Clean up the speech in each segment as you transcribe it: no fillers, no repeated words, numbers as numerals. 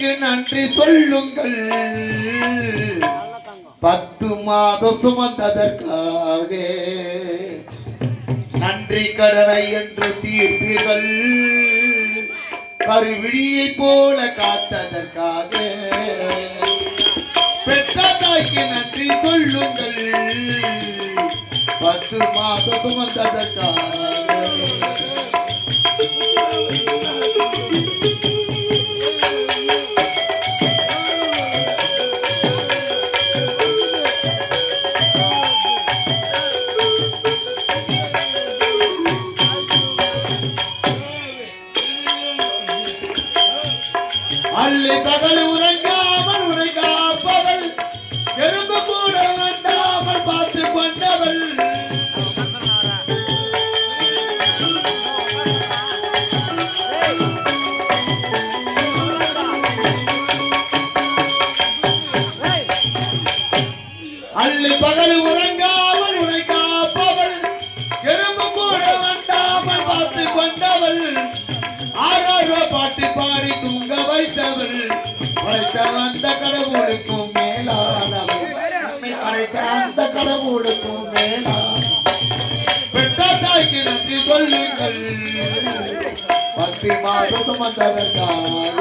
தாய்க்கு நன்றி சொல்லுங்கள் 10 மாதம் சுமந்ததற்காக நன்றி கடனை என்று தீர்ப்பீர்கள் கருவிழியை போல காத்ததற்காக பெற்ற தாய்க்கு நன்றி சொல்லுங்கள் 10 மாதம் சுமந்ததற்காக அள்ளி பகல் உறங்காமல் உனை காப்பவள் எறும்பு கூட வேண்டாமல் பார்த்து கொண்டவள் அள்ளி பகல் உறங்காமல் உனை காப்பவள் எறும்பு கூட வேண்டாமல் பார்த்து கொண்டவள் ஆறாரோ பாட்டு பாடி தூங்க வைத்தவள் படைத்த அந்த கடவுளுக்கும் மேலானவள் படைத்த அந்த கடவுளுக்கும் மேலான பெற்ற தாய்க்கு நன்றி சொல்லுங்கள் 10 மாதம் சுமந்ததற்காக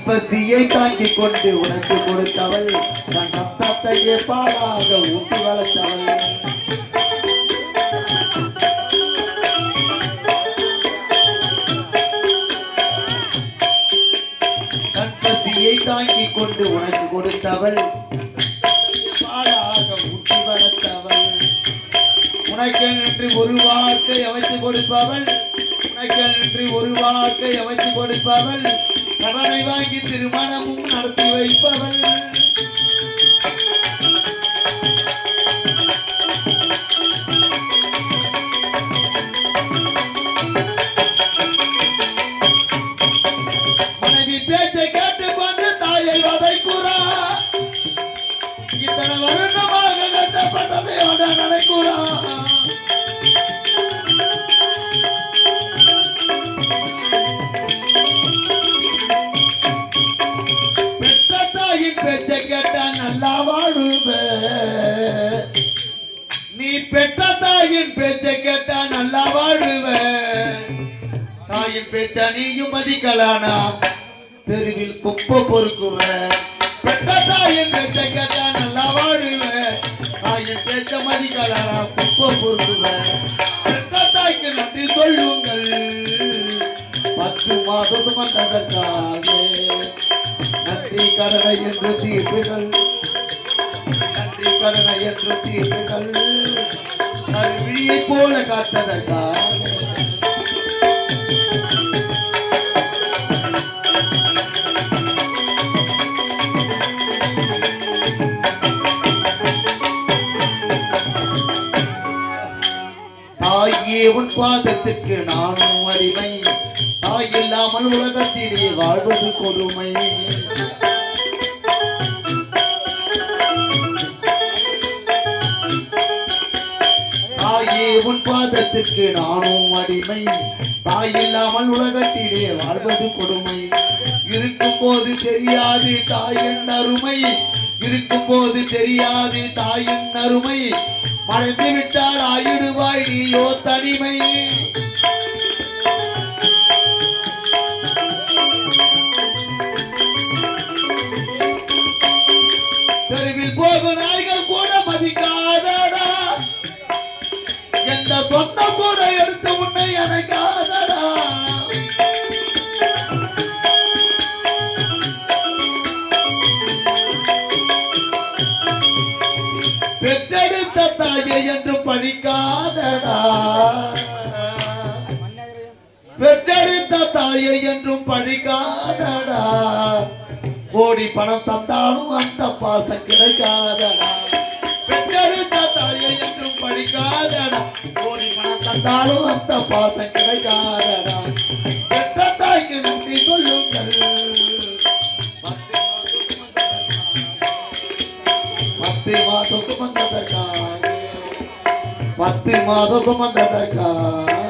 பசியை தாங்கிக் கொண்டு உனக்கு கொடுத்தவள் தன் ரத்தத்தையே பாலாக ஊட்டி வளர்த்தவள் தன் பசியை தாங்கிக் கொண்டு உனக்கு கொடுத்தவள் பாலாக ஊட்டி வளர்த்தவள் உனக்கென்று ஒரு வாழ்க்கை அமைத்து கொடுப்பவள் உனக்கென்று ஒரு வாழ்க்கை அமைத்து கொடுப்பவள் கடனை வாங்கி திருமணமும் நடத்தி வைப்பவள் மனைவி பேச்சை கேட்டுக்கொண்டு தாயை வதைக்குறா இத்தனை வருடமாக கட்டப்பட்டதையோட நினைக்குறா பேச்சை கேட்டா நல்லா வாழுவ நீ பெற்ற தாயின் பேச்சை கேட்டா நல்லா வாழுவ தாயின் பேச்ச நீயும் மதிக்கலானா தெருவில் குப்பை பொறுக்குவ பெற்ற தாயின் பேச்சை கேட்டா நல்லா வாழுவ தாயின் பேச்ச மதிக்கலானா குப்பை பொறுக்குவ பெற்ற தாய்க்கு நன்றி சொல்லுங்கள் 10 மாதம் சுமந்ததற்காக நன்றி கடனை என்று தீர்ப்புகள் நன்றி கடனை என்று தீர்ப்புகள் கருவிழியை போல காத்ததற்காக தாயே உன் பாதத்திற்கு நானும் அடிமை தாய் இல்லாமல் உலகத்திலே வாழ்வது கொடுமை தாயே உன் பாதத்திற்கு நானும் அடிமை தாய் இல்லாமல் உலகத்திலே வாழ்வது கொடுமை இருக்கும் போது தெரியாது தாயின் அருமை இருக்கும் போது தெரியாது தாயின் அருமை மறைந்து விட்டால் ஆயிடுவாய் நீயோ தனிமை தெருவில் போகும் நாய்கள் கூட மதிக்காதடா எந்த சொந்தம் கூட எடுத்து உன்னை அணைக்காதடா பெற்றெடுத்த தாயை என்று பழிக்காதடா பெற்றெடுத்த தாயை என்றும் பழிக்காதடா கோடி பணம் தந்தாலும் அந்த பாசம் கிடைக்காதடா பெற்றெடுத்த தாயை என்றும் பழிக்காதடா கோடி பணம் தந்தாலும் அந்த பாசம் கிடைக்காதடா பெற்ற தாய்க்கு நன்றி சொல்லுங்கள் 10 மாதம் சுமந்ததற்காக 10 மாதம் சுமந்ததற்காக